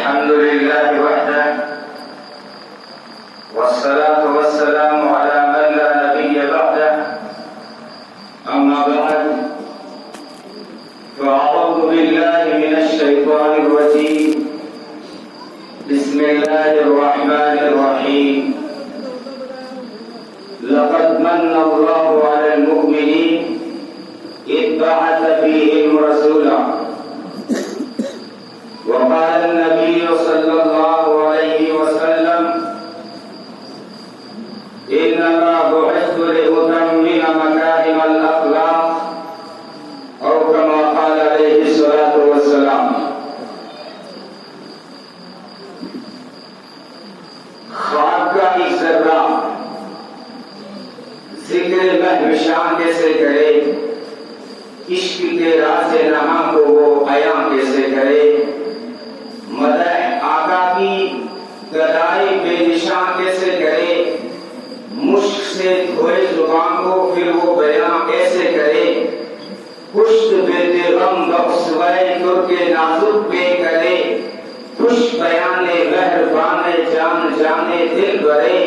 الحمد لله وحده والصلاة والسلام على من لا نبي بعده أما بعد فأعوذ بالله من الشيطان الرجيم بسم الله الرحمن الرحيم لقد من الله على المؤمنين إذ بعث فيهم رسولا وقال النبي صلى الله عليه وسلم إنما بعثت لأتمم مكارم الأخلاق أو كما قال عليه الصلاة والسلام. خواب کا ایک ذرہ ذکر مہوشان کیسے کرے، عشق کے راز نہاں کو وہ عیاں کیسے کرے، مدح آقا کی گدائی بے نشان کیسے کرے، مشک سے دھوئے زبان کو پھر وہ بیان کیسے کرے، پشت بے غم بخشوائے ترک نازک پہ کرے، خوش بیان مہربان جان جانے دل برے،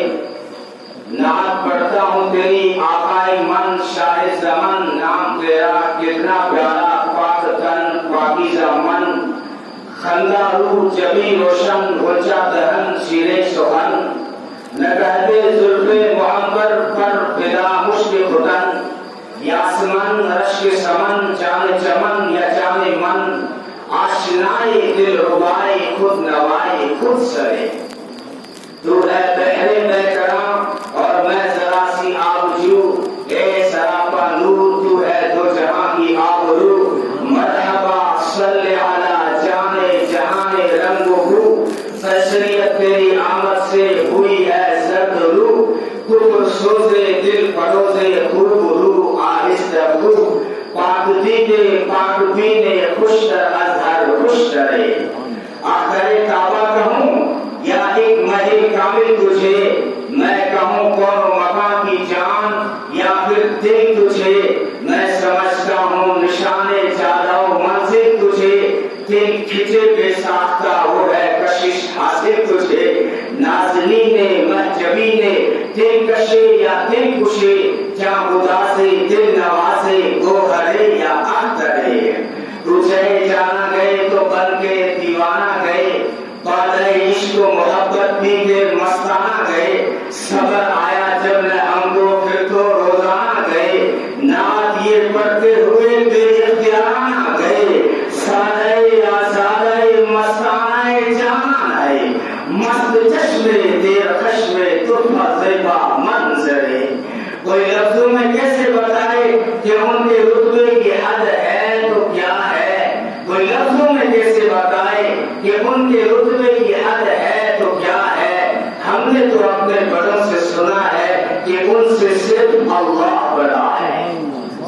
نعت پڑھتا ہوں تیری آقائے من شاہ زمن، نام تیرا کتنا پیارا پاک تن پاکیزہ من، خندہ روح جبی روشن غنچہ دہن شیرے سخن، نہ کہتے زلف معمر پر فدا مشک خدن، یاسمن رشک سمن جان چمن یا جان من، آشنائی دل ربائی خود نوائی خود سرے، تو ہے بحر میں کرام اور میں ذرا سی آبجو، اے سراپا نور تو ہے دو جہاں کی آبرو، مرحبا صلی علی جانے جہاں رنگ و بو، بشریت تیری آمد سے ہوئی ہے زرد رو، کفر سوزے دل پروزے خوب رو آہستہ خو، پاک دیدے پاک بینے خوش در ازہر خوش درے، آخر کعبہ کہوں یا ایک مہر کامل تجھے، میں کہوں کون مقام کی جان یا پھر دل تجھے، میں سمجھتا ہوں نشان جادہ و منزل تجھے، دل کھچے بے ساختہ وہ ہے کشش حاصل تجھے، نازنین محجبین دل کشے یا دل کشے، جاں اداسے دل نوازے گوہرے یا اخترے، تجھے جانا گئے تو بن کے دیوانہ گئے، بادۂ عشق و محبت بھی کے مستانہ گئے، صبر آیا جب نہ ہم کو پھر تو روزانہ گئے، نعت یہ پڑھتے ہوئے بے اختیارانہ گئے، سادہ آزادہ مستانہ جان ہے، مست چشمے دیر خشمے ترفہ زیبا منظرے، کوئی لفظوں میں کیسے بتائے کہ ان کے رتبے کی حد ہے تو کیا ہے، کوئی لفظوں میں کیسے بتائے کہ ان کے رتبے کی حد ہے تو کیا ہے، ہم نے تو اپنے بڑوں سے سنا ہے کہ ان سے صرف اللہ بڑا ہے،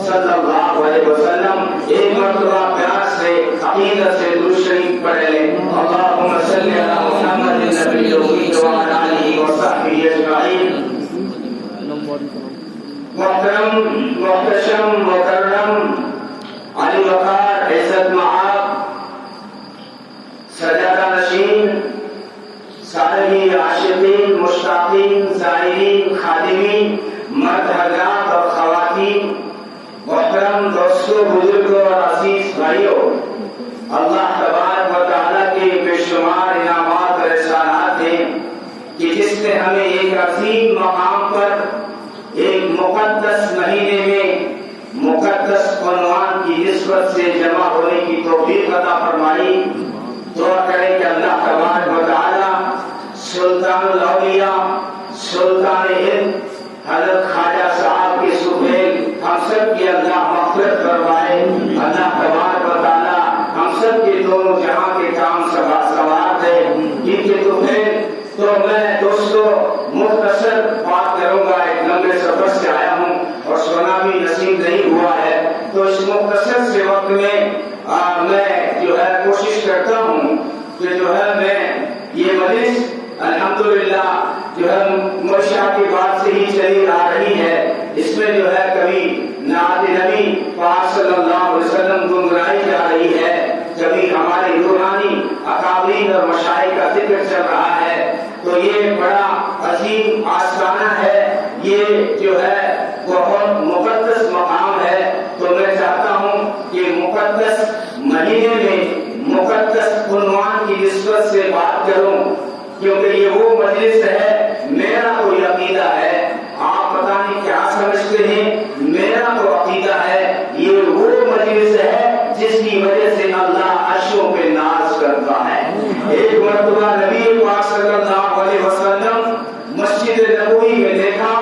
صلی اللہ علیہ وسلم۔ ایک مرتبہ پیار سے عقیدت سے درود شریف پڑھ لیں، اللہم صلی علی محمد النبی الامی وعلی آلہ وصحبہ اجمعین۔ محترم محتشم مکرم علی وقار عزت معاب سجادہ نشین سارے عاشقین مشتاقین زائرین خادمین مرد حضرات اور خواتین، محترم دوستوں بزرگوں اور عزیز بھائیوں، اللہ تبارک و تعالیٰ کے بے شمار انعامات اور احسانات ہیں، ہمیں ایک عظیم مقام پر ایک مقدس مہینے میں مقدس عنوان کی نسبت سے جمع ہونے کی توفیق عطا فرمائی. دعا کریں کہ اللہ تبارک و تعالی سلطان الاولیاء سلطان ہند حضرت خواجہ صاحب کے سبیل ہم سب کی اللہ مغفرت فرمائے. اللہ تبارک و تعالی ہم سب کے دونوں جہاں کے کام سوار ہے. ان کے تو میں دوستو مختصر بات کروں گا. ایک لمبے سفر سے آیا ہوں اور سونا بھی نصیب نہیں ہوا ہے, تو اس مختصر سے وقت میں میں جو ہے کوشش کرتا ہوں کہ جو ہے میں یہ مجلس الحمدللہ جو ہے مرشد کی بات سے ہی چلی آ رہی ہے. اس میں جو ہے کبھی نعت نبی پاک صلی اللہ علیہ وسلم گنگنائی جا رہی ہے, کبھی ہمارے روحانی اکابرین اور مشائخ کا ذکر چل رہا ہے. تو یہ بڑا عظیم آستانہ ہے, یہ جو ہے بہت مقدس مقام ہے. تو میں چاہتا ہوں کہ مقدس مہینے میں مقدس عنوان کی نسبت سے بات کروں, کیونکہ یہ وہ مجلس ہے. میرا کوئی عقیدہ ہے, آپ پتہ نہیں کیا سمجھتے ہیں, میرا تو عقیدہ ہے یہ وہ مجلس ہے جس کی وجہ سے اللہ عرشوں پہ ناز کرتا ہے. ایک مرتبہ نبی پاک صلی اللہ علیہ وسلم مسجد نبوی میں دیکھا,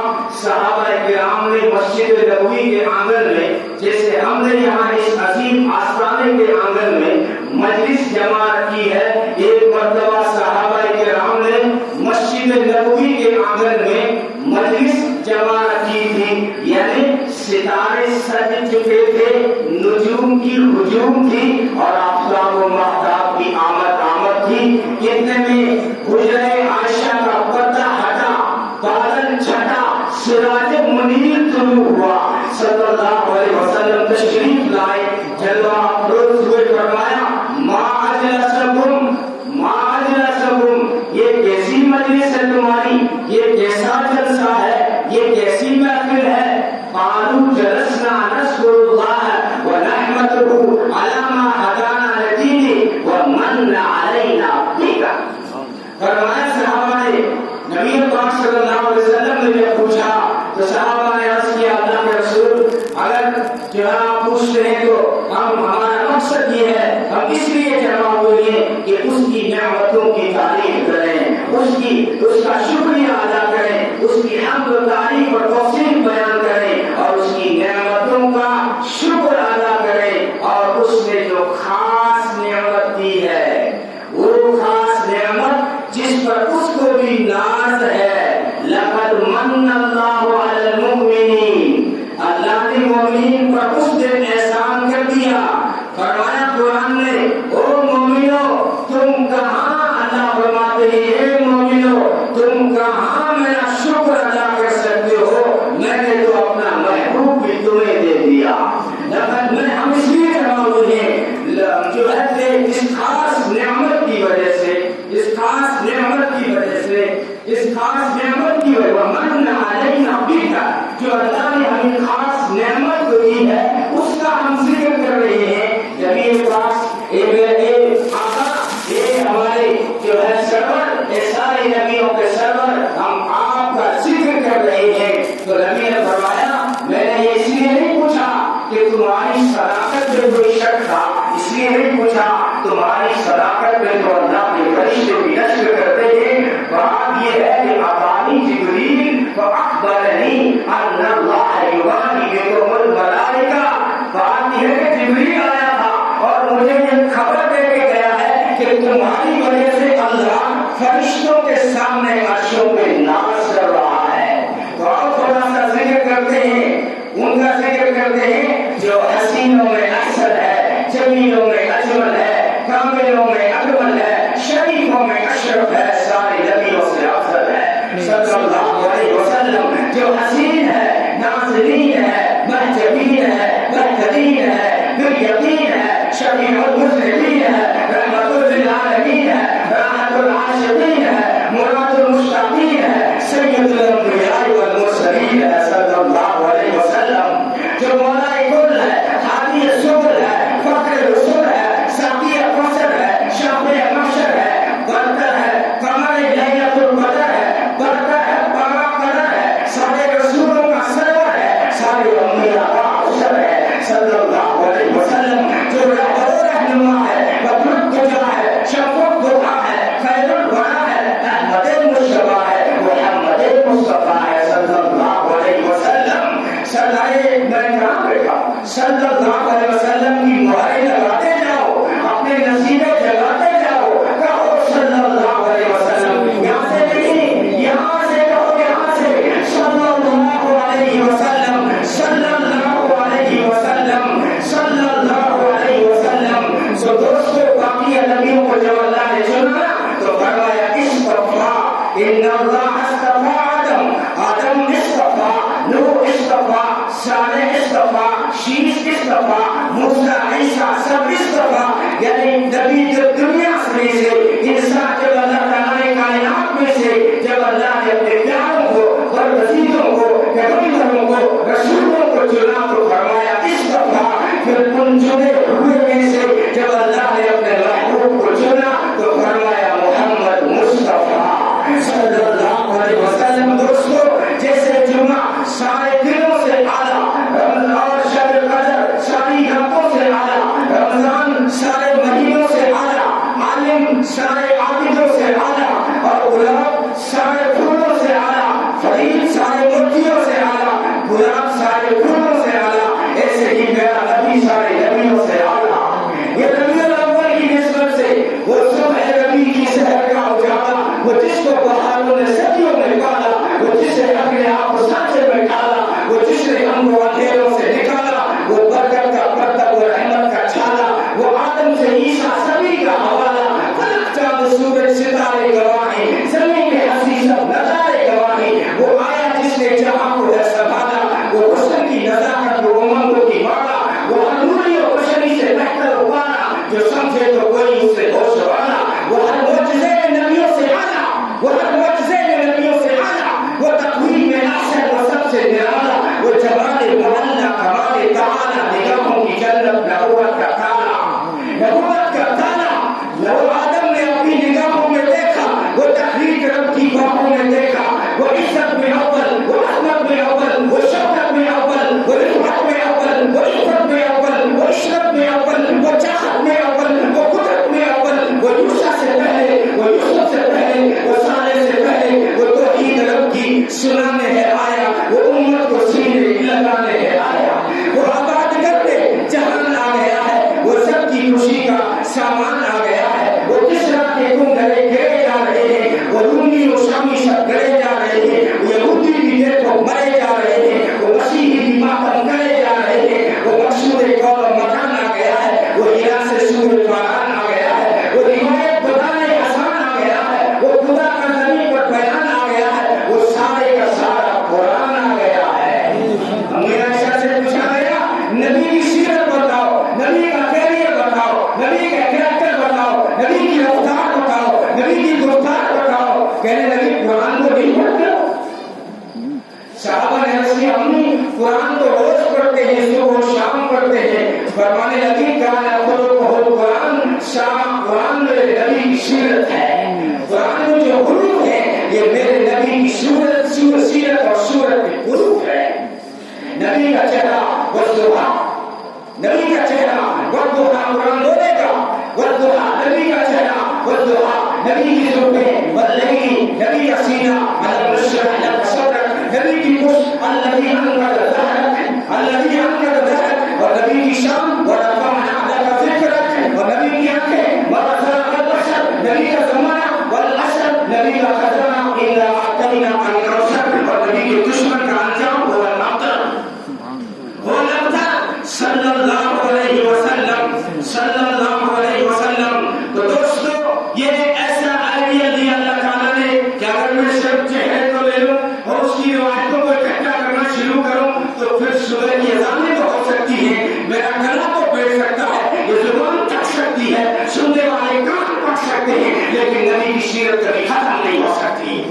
صحابہ کرام نے مسجد نبوی کے آنگن میں, جیسے ہم نے یہاں اس عظیم آستانے کے آنگن میں مجلس جمع کی ہے, ایک مرتبہ صحابہ کرام نے مسجد نبوی کے آنگن میں مجلس جمع کی تھی. یعنی ستارے سج چکے تھے, نجوم کی ہجوم تھی اور آفتاب و مہتاب کی آمد تھی. کتنے میں حجرے عائشہ کا پردہ ہٹا, بادل چھٹا, سراج منیر طلوع ہوا, صلی اللہ علیہ وسلم تشریف لائے, جلوہ افروز ہوئے, فرمایا ما اجلسکم ما اجلسکم, یہ کیسی مجلس ہے تمہاری, یہ کیسا جلسہ ہے, یہ کیسی محفل ہے. قالوا جلسنا نذكر الله ونحمده على ما هدانا لدينه ومن علينا بك. فرمایا صحابہ نے نبی پاک صلی اللہ علیہ وسلم نے جب پوچھا تو صحابہ نے عرض کیا اللہ کے رسول, اگر جو آپ پوچھتے ہیں تو ہمارا مقصد یہ ہے, ہم اس لیے جمع ہوئے ہیں کہ اس کی نعمتوں کی تعریف کریں, اس کا شکریہ ادا کریں, اس کی حمد و تعریف اور توصیف بیان کریں اور اس کی نعمتوں کا شکر ادا کریں. اور اس نے جو خاص نعمت دی ہے, وہ خاص نعمت جس پر اس کو بھی ناز ہے, لقد من اللہ علی المؤمنین, اللہ نے مومنین پر اس دن احسان کر دیا. فرمایا قرآن نے, او مومنو تم کہاں, اللہ فرماتے ہیں اے مومنو تم کہاں میرا شکر ادا کر سکتے ہو, میں نے تو اپنا محبوب بھی تمہیں دے دیا. لیکن میں ہم اس لیے جمع ہوئے ہیں جو ہے اس خاص نعمت کی وجہ سے, اس خاص نعمت کی وجہ سے, اس خاص نعمت کی وجہ من علینا بک, جو اللہ نے ہمیں خاص نعمت کو دی ہے اس کا ہم ذکر کر رہے ہیں. نبی پاک ایک آقا, ایک ہمارے جو ہے سرور, اے سارے نبیوں کے سرور, ہم آپ کا ذکر کر رہے ہیں. تو نبی نے فرمایا میں نے یہ اس لیے نہیں پوچھا کہ تمہاری صداقت میں کوئی شک تھا, اس لیے نہیں پوچھا تمہاری صداقت میں تو اللہ کے فرشتے بھی نشر کرتے ہیں. بات یہ ہے کہ اتانی جبریل فاخبرنی ان اللہ یباہی بکم الملائکہ, بات یہ ہے کہ جبریل آیا تھا اور مجھے یہ خبر دے کے گیا ہے کہ تمہاری وجہ سے اللہ فرشتوں کے سامنے عرشوں پہ ناز کر رہا ہے. تو آپ تھوڑا سا ذکر کرتے ہیں, ان کا ذکر کرتے ہیں جو حسینوں میں احسن ہے, جمیلوں میں اجمل ہے, کاملوں میں اکمل ہے, شریفوں میں اشرف ہے, سارے نبیوں سے افضل ہے صلی اللہ علیہ وسلم. جو حسین ہے, نازنین ہے, محجبین ہے, بہترین ہے, دل یقین ہے, شفیع المذنبین ہے, رحمت للعالمین ہے, راحت العاشقین ہے, مراد المشتاقین ہے, سید الانبیاء والمرسلین ہے صلی اللہ علیہ وسلم. جو مولا کل ہے, حامی سبل ہے, فخر رسول ہے, ساقی قصر ہے, شافع محشر ہے, برتر ہے, قمر لیلۃ القدر ہے, برتر ہے جب اللہ نے چنا تو فرمایا استفا ان اللہ استفا آدم استفا، نوح استفا، صالح استفا، شیش استفا، موسیٰ، عیسیٰ سب استفا. یعنی نبی جو دنیا میں سے انسان جب اللہ تعالیٰ نے کائنات میں سے جب اللہ نے اپنے پیاروں کو اور وزیروں کو پیغمبروں کو رسولوں کو چنا تو فرمایا استفا. پھر ان چنے ہوئے میں سے جب اللہ نے اپنے محبوب کو چنا تو فرمایا محمد مصطفیٰ صلی اللہ علیہ وسلم. دوستو جیسے جمعہ سارے دنوں سے اعلیٰ، اور شب قدر ساری راتوں سے اعلیٰ، رمضان سارے مہینوں سے اعلیٰ، عالم سارے عابدوں سے اعلیٰ، اور گلاب سارے پھولوں سے اعلیٰ، فرید سارے موتیوں سے اعلیٰ، گلاب سارے پھولوں سے اعلیٰ، ایسے ہی میرا نبی سارے نبیوں سے اعلیٰ. یہ ربیع الاول کی نسبت سے وہ صبح ربیع کی سحر کا اجالا، وہ جس کو بہاروں نے صدیوں میں پالا، وہ جس نے اپنے آپ کو سانچے میں ڈالا، وہ جس نے ہم کو اندھیروں سے نکالا، وہ برکت کا پرتب، وہ رحمت کا چھالا، وہ آدم سے عیسیٰ سبھی کا حوالہ. فلک چاند سورج ستارے گواہی، زمین کے ہنسی سب نظارے گواہی. وہ آیا جس نے جہاں کو ہے سنبھالا، وہ حسن کی نزاکت، وہ امنگوں کی مالا، وہ انوری و بشری سے بہتر ابانا، جو سمجھے تو کوئی اس سے ہوش والا. وہ ہر معجزے میں نبیوں سے اعلیٰ، وہ ہر معجزے میں نبیوں سے اعلیٰ، وہ تقویم میں احسن و سب سے نرالا، وہ جمال معلیٰ کمال تعالیٰ، نگاہوں کی جنت نبوت کا تالا، نبوت کا تالا. وہ آدم نے اپنی نگاہوں میں دیکھا، وہ تخلیق رب کی باہوں میں دیکھا، وہ عزت میں اول، وہ عظمت میں اول، وہ شوکت میں اول، وہ رفعت میں اول، وہ عزت میں اول، وہ عشرت میں اول، وہ چاہت میں اول، وہ قدرت میں اول، وہ یوسف سے پہلے، وہ یوسف سے پہلے، وہ صالح سے پہلے، وہ توحید رب کی سنانے ہے آیا، وہ امت کو سینے لگانے ہے آیا، وہ آباد کرتے جہان آ گیا ہے، وہ سب کی خوشی کا سامان آ گیا ہے. وہ کسرا کے کنگرے گرے جا رہے ہیں، وہ رومی و شامی سب گرے جا رہے ہیں، یہودی بھی دیکھو مرے جا رہے ہیں، وہ مسیحی بھی ماتم کرے جا رہے ہیں. وہ مقصود قول و مکان آ گیا ہے، وہ ہیرا سے سور فاران آ گیا ہے، وہ روایت بتانے آسان آ گیا ہے، وہ خدا کا زمین پر بیان آ گیا ہے، وہ سارے کا سارا قرآن آ گیا ہے. میرا عائشہ سے پوچھا گیا نبی کی سیرت بتاؤ، نبی کا کیریئر بتاؤ، نبی کا کریکٹر بتاؤ، نبی کی رفتار بتاؤ، نبی کی گفتار بتاؤ. کہنے لگی قرآن کو نہیں پڑھتے ہو؟ صحابہ نے عرض کیا امی قرآن تو روز پڑھتے ہیں، صبح و شام پڑھتے ہیں. فرمانے لگی کان خلقہ القرآن، قرآن میرے نبی کی سیرت ہے. قرآن میں جو حروف ہیں یہ میرے نبی کی سیرت اور صورت کے حروف ہے. نبی کا چہرہ والضحیٰ، نبی کا چہرہ والضحیٰ قرآن بولے گا، والضحیٰ نبی کا چہرہ، والضحیٰ نبی کی زلفیں، واللیل نبی کا سینہ، الم نشرح لک صدرک نبی کی پشت، الذی انقض ظہرک، الذی انقض ظہرک، اور نبی کی شان ورفعنا لک ذکرک، اور نبی کی آنکھیں ورزق البصر، نبی کا زمانہ والعصر، نبی کا خزانہ انا اعطیناک الکوثر، اور نبی کے دشمن کا انجام ہوا الابتر، وہ الابتر صلی اللہ علیہ وسلم، صلی اللہ علیہ وسلم. تو دوستو یہ ایک ایسا آئیڈیا دیا اللہ تعالیٰ نے کہ اگر میں صرف چہرے کو لے لوں اور اس کی روایتوں کو اکٹھا کرنا شروع کروں تو پھر صبح کی اذانیں تو ہو سکتی ہیں، میرا گلا تو بیٹھ سکتا ہے، یہ زبان تک سکتی ہے، سننے والے کان پڑ سکتے ہیں، لیکن نبی کی سیرت کبھی ختم نہیں ہو سکتی.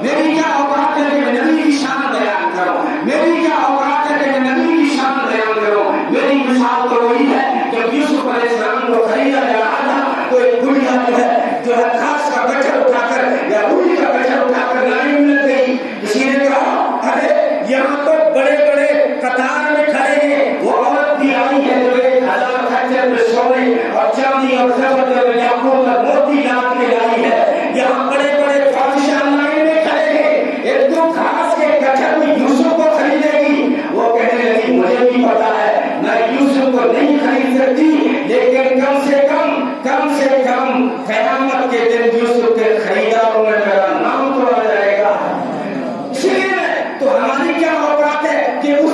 میری کیا اوقات ہے کہ میں نبی کی شان بیان کروں، میری کیا اوقات ہے کہ میں نبی کی شان بیان کروں. میری مثال تو وہی ہے جب یوسف علیہ السلام کو خریدا جا رہا تھا تو ایک بڑھیا جو ہے گھاس کا گٹھر اٹھا کر یا روئی کا گٹھر اٹھا کر لائن میں لگ گئی. کسی نے کہا ارے یہاں تو بڑے بڑے قطار میں کھڑے ہیں، وہ عورت بھی آئی ہے جو 1000 خچر میں سونے اور چاندی اور زیورات اور یاقوت اور موتی ڈال کے لائی ہے، یہاں بڑے بڑے بادشاہ لائن میں کھڑے ہیں، ایک تو گھاس کے گٹھر میں یوسف کو خریدے گی. وہ کہنے لگی مجھے بھی پتا ہے میں یوسف کو نہیں خرید سکتی، لیکن کم سے کم قیامت کے دن یوسف کے خریداروں میں میرا نام تو آ جائے گا. اسی لیے تو ہماری کیا اوقات ہے کہ اس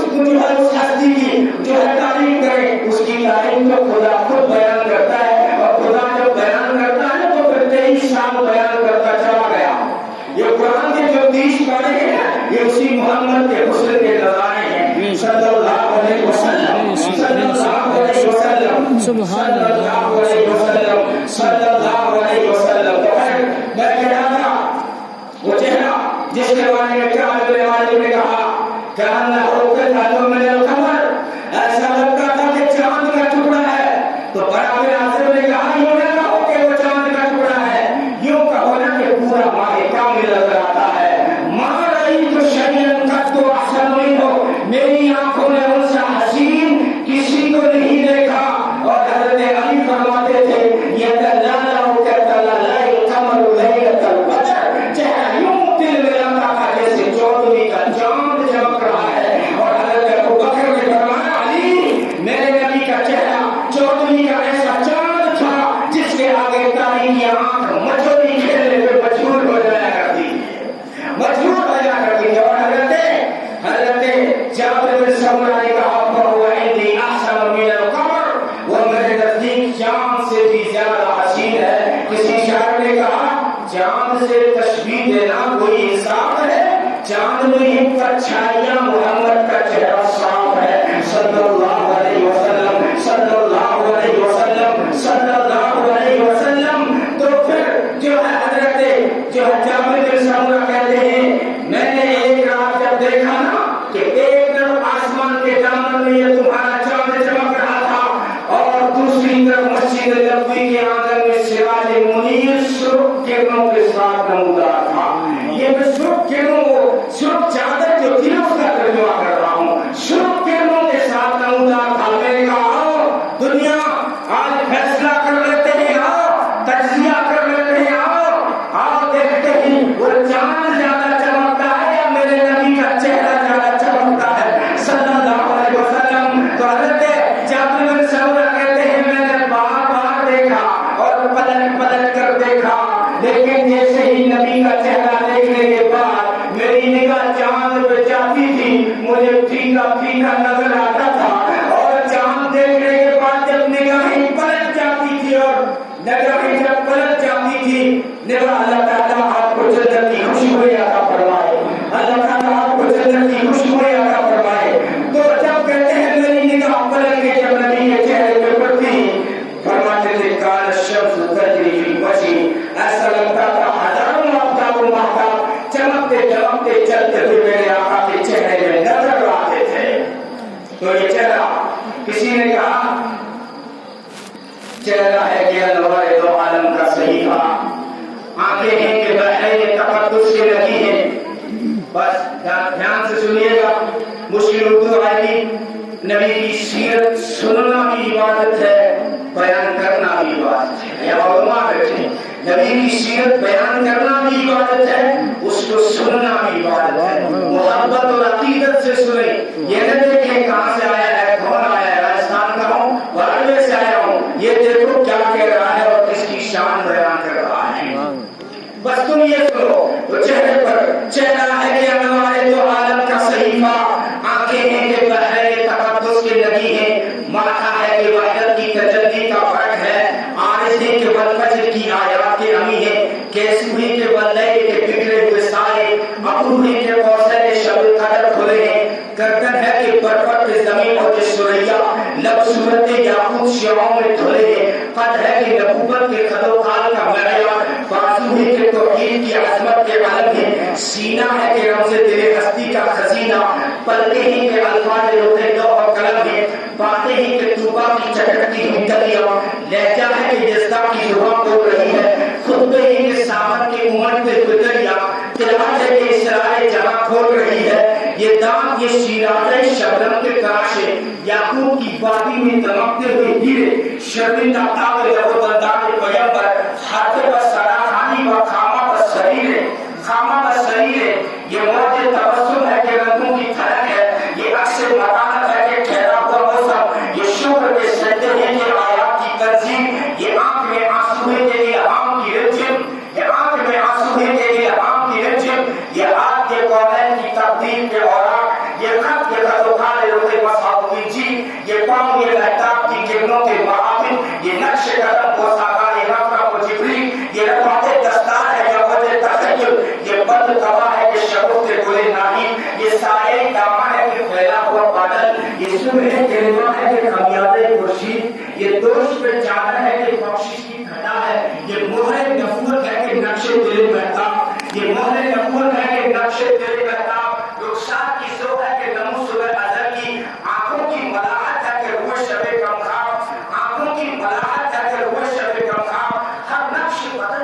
ہستی کی جو ہے تعریف کریں، اس کی تعریف تو خدا خود بیان کرتا ہے، اور خدا جب بیان کرتا ہے تو كأنه قطعة من القمر. ایسا لگتا تھا کہ چاند کا ٹکڑا ہے. تو بڑا بن عازب نے کہا یوں نہ کہو کہ وہ چاند کا ٹکڑا ہے, یوں کہو نا کہ پورا ماہ کامل نظر آتا ہے. ما رأيت شيئا قط أحسن منه. میری آنکھوں نے ان سے حسین کسی کو نہیں دیکھا. اور حضرت علی فرماتے تھے يتلالأ كتلالأ القمر ليلة البدر. چہرہ یوں دل میں لگتا تھا جیسے چودھویں کا چاند چمک رہا ہے. اور حضرت ابوبکر نے فرمایا علی میرے نبی کا چہرہ چودھویں کا ایسا چاند تھا جس کے آگے تاریخ آنکھ مچھلی کھیلنے پہ مجبور ہو جایا کرتی مجبور ہو جایا کرتی. اور حضرت جابر بن سمرہ نے کہا فهو عندي احسن من القمر. وہ میرے نزدیک چاند سے بھی زیادہ حسین ہے. کسی شاعر نے کہا چاند سے تشبیہ دینا کوئی انصاف ہے؟ چاند میں ہی پرچھائیاں محمد کا چہرہ صاف ہے صلی اللہ علیہ وسلم صلی اللہ علیہ وسلم صلی اللہ علیہ وسلم. تو پھر جو ہے حضرت جو ہے جابر بن سمرہ کہتے ہیں میں نے ایک رات جب دیکھا نا کہ ایک طرف آسمان کے دامن میں یہ تمہارا چاند چمک رہا تھا اور دوسری طرف مسجد نبوی کے آنگن میں سراج منیر سرخ کرنوں کے ساتھ نمودار تھا. یہ سرخ کرنوں سرخ چادر جو تھی اس کا ترجمہ کر رہا ہوں. سرخ کرنوں کے ساتھ نمودار تھا. میں نے کہا آؤ دنیا آج فیصلہ کر لیتے ہیں, آؤ تجزیہ کر لیتے ہیں, آؤ دیکھتے ہیں وہ چاند زیادہ چمکتا ہے یا میرے نبی کا چہرہ زیادہ چمکتا ہے صلی اللہ علیہ وسلم. تو حضرت جابر بن سمرہ کہتے ہیں میں نے بار بار دیکھا اور پلٹ کر دیکھا, لیکن جیسے ہی نبی کا چہرہ دیکھنے کے بعد میری نگاہ چاند پہ جاتی تھی مجھے پھیکا پھیکا نظر آتا تھا. اور چاند دیکھنے کے بعد جب نگاہیں پلٹ جاتی تھی اور نگاہیں جب پلٹ جاتی تھی نگاہ اللہ تعالیٰ آپ کو جنت کی خوشبوئیں عطا فرمائے. اللہ تعالیٰ آپ کو جنت کی خوشبوئیں عطا فرمائے. تو جب کہتے ہیں میری نگاہ پلٹ کے جب نبی کے چہرے پہ پڑتی فرماتے تھے کان الشمس تجری فی وجہی. ایسا لگتا تھا ہزاروں آفتاب و مہتاب چمکتے چمکتے چلتے ہوئے میرے آقا کے چہرے میں نظر آتے تھے. تو یہ چہرہ کسی نے کہا چہرہ ہے کہ انوار دو عالم کا صحیفہ, آنکھیں ہیں کہ بحر تقدس سے لگی ہیں. بس دھیان سے سنیے گا, مشکل اردو آئے گی. نبی کی سیرت سننا بھی عبادت ہے, بیان کرنا بھی عبادت ہے. یا علماء بیٹھے نبی کی سیرت بیان کرنا بھی عبادت ہے, اس کو سننا بھی عبادت ہے. محبت اور عقیدت سے سنیں. یہ نہ دیکھیں کہاں سے آیا ہے, کون آیا ہے, راجستھان کا ہوں ورلے سے آیا ہوں, یہ دیکھو کیا کہہ رہا ہے اور کس کی شان بیان کر رہا ہے. بس تم یہ سنو تو چہرے پر چہرہ ہے کہ انوار دو عالم کا صحیفہ, آنکھیں ہیں کہ بحر تقدس کے لگی ہیں, ماتھا ہے کہ وحدت کی تجلی کا فرق ہے, عارض ہے کہ والفجر کی آیات کے امی ہے, کیسی ہوئی کہ واللیل کے بکھرے ہوئے سائے, ابرو ہے کہ کوثر شب قدر کھلے ہیں, گردن ہے کہ برفت زمین اور سریا, لب صورت یاقوت شعاؤں میں دھلے ہیں, قد ہے کہ نبوت کے خد و خال کا معیار, بازو ہے کہ توحید کی عظمت کے علم ہے, سینہ ہے کہ رمز دل ہستی کا خزینہ, پلکیں ہیں کہ الفاظ لوح لوح و قلم ہے, باتیں ہیں کہ طوبا کی چٹکتی ہوئی دریا, لہجہ ہے کہ جذبہ کی زبان بول رہی ہے, خطبے ہیں کہ سامن کے امت پہ دریا, تلاوت ہے کہ اسرار جہاں کھول رہی ہے, یہ دانت یہ شیرازہ شبنم کے تراشے, یاقوت کی وادی میں دمکتے ہوئے ہیرے, شرمندہ تاب لہو دندان پیمبر, ہاتھ پر سراخانی و خامہ پر سریرے, خامہ پر سریرے, یہ موج تبسم ہے کہ رنگوں کی تھرک ہے, یہ عکس مکانت ہے کہ ٹھہرا ہوا موسم, یہ شکر کے سجدے ہیں کہ آیات کی تنظیم, یہ آنکھ میں آنسو ہے کہ یہ عام کی رجم, یہ آنکھ میں آنسو ہے کہ یہ عام کی رجم, یہ ہاتھ کے کونین کی تقدیر کے اوراق, یہ خط کے خط و خال روح مصحف کی جی, یہ پاؤں یہ مہتاب کی کرنوں کے معابد, یہ نقش قدم و ساقہ رفقہ و جبریل, یہ رفعت دستار ہے یا وجہ تخیل, یہ بند قبا ہے کہ شبوں کے گلے ناہی, یہ سائے دامن ہے کہ پھیلا ہوا بادل, یہ صبح کلمہ ہے کہ خمیازہ خورشید, یہ دوش پہ چادر ہے کہ بخشش کی گھٹا ہے, یہ مہر نفور ہے کہ نقش دل مہتاب, یہ مہر نفور ہے کہ نقش دل مہتاب, رخسار کی زو ہے کہ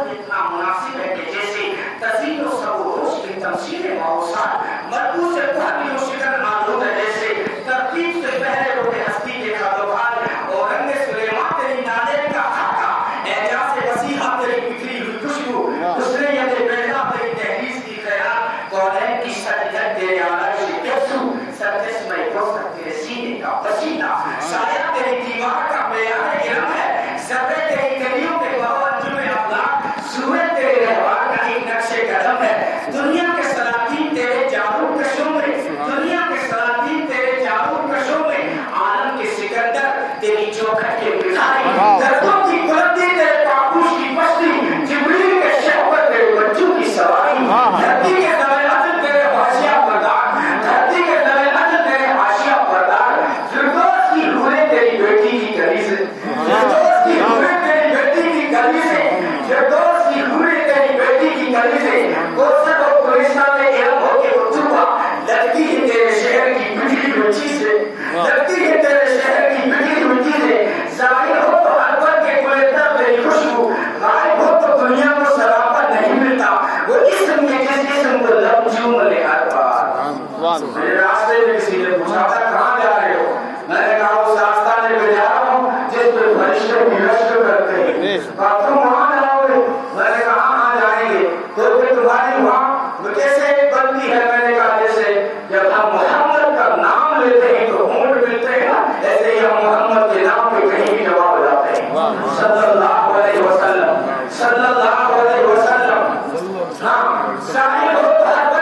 لفظ اتنا مناسب ہے کہ جیسے تزید و سبوروش کی تمثیل موسان مرکوز سے پہلی و شکر معلوم ہے جیسے ترتیب سے پہلے روح ہستی کے خدوان اور رنگ سلیمان تیری نادر کا خاکہ اعجاز وسیحہ تیری بکھری ہوئی خوشبو حسنیت بیضا تیری تحریز کی خیال کونین کی سجدت تیرے آلائش کیسو سرجس میں گوزت تیرے سینے کا پسینہ سایہ تیری دیوار کا بیان علم ہے ذرے تیری کلیوں کے باور جمع افلاق سورے تیرے رہوار کا ایک نقش قدم ہے دنیا کے سلاطین تیرے جارو کشوں میں دنیا کے سلاطین تیرے جارو کشوں میں عالم کے سکندر تیری چوکھٹ کے بکھاری دردوں کی بلندی تیرے پاپوش کی پشتی جبریل کے شہوت تیرے بچوں کی سواری دھرتی کے زمین عدل تیرے حاشیہ بردار دھرتی کے زمین عدل تیرے حاشیہ بردار فردوس کی روحیں تیری بیٹی کی گلی سے فردوس کی روحیں تیری بیٹی کی گلی سے فردوس کی روحیں تیری بیٹی کی گلی سے کوثر و گلستان میں علم ہو کے رتبہ لگتی ہے تیرے شہر کی بجلی مٹی سے لگتی ہے تیرے شہر کی بجلی مٹی سے ظاہر ہو تو انور کے گلستان تیری خوشبو غائب ہو تو دنیا کو سراپا نہیں ملتا وہ اسم کے جس اسم کو لب جھوم لے ہر بار میرے راستے میں کسی نے پوچھا تھا کہاں جا رہے ہو میں نے کہا اس آستانے پہ جا رہا ہوں جس پہ فرشتے مشق کرتے ہیں آپ تم وہاں جاؤ گے میں نے کہا ہاں جائیں گے تو پھر تمہاری وہاں کیسے بنتی ہے میں نے کہا جیسے جب ہم محمد کا نام لیتے ہیں تو ہونٹ ملتے ہیں ایسے ہی ہم محمد کے نام پہ کہیں بھی جواب جاتے ہیں صلی اللہ علیہ وسلم صلی اللہ علیہ وسلم ہاں ظاہر ہو تو ہر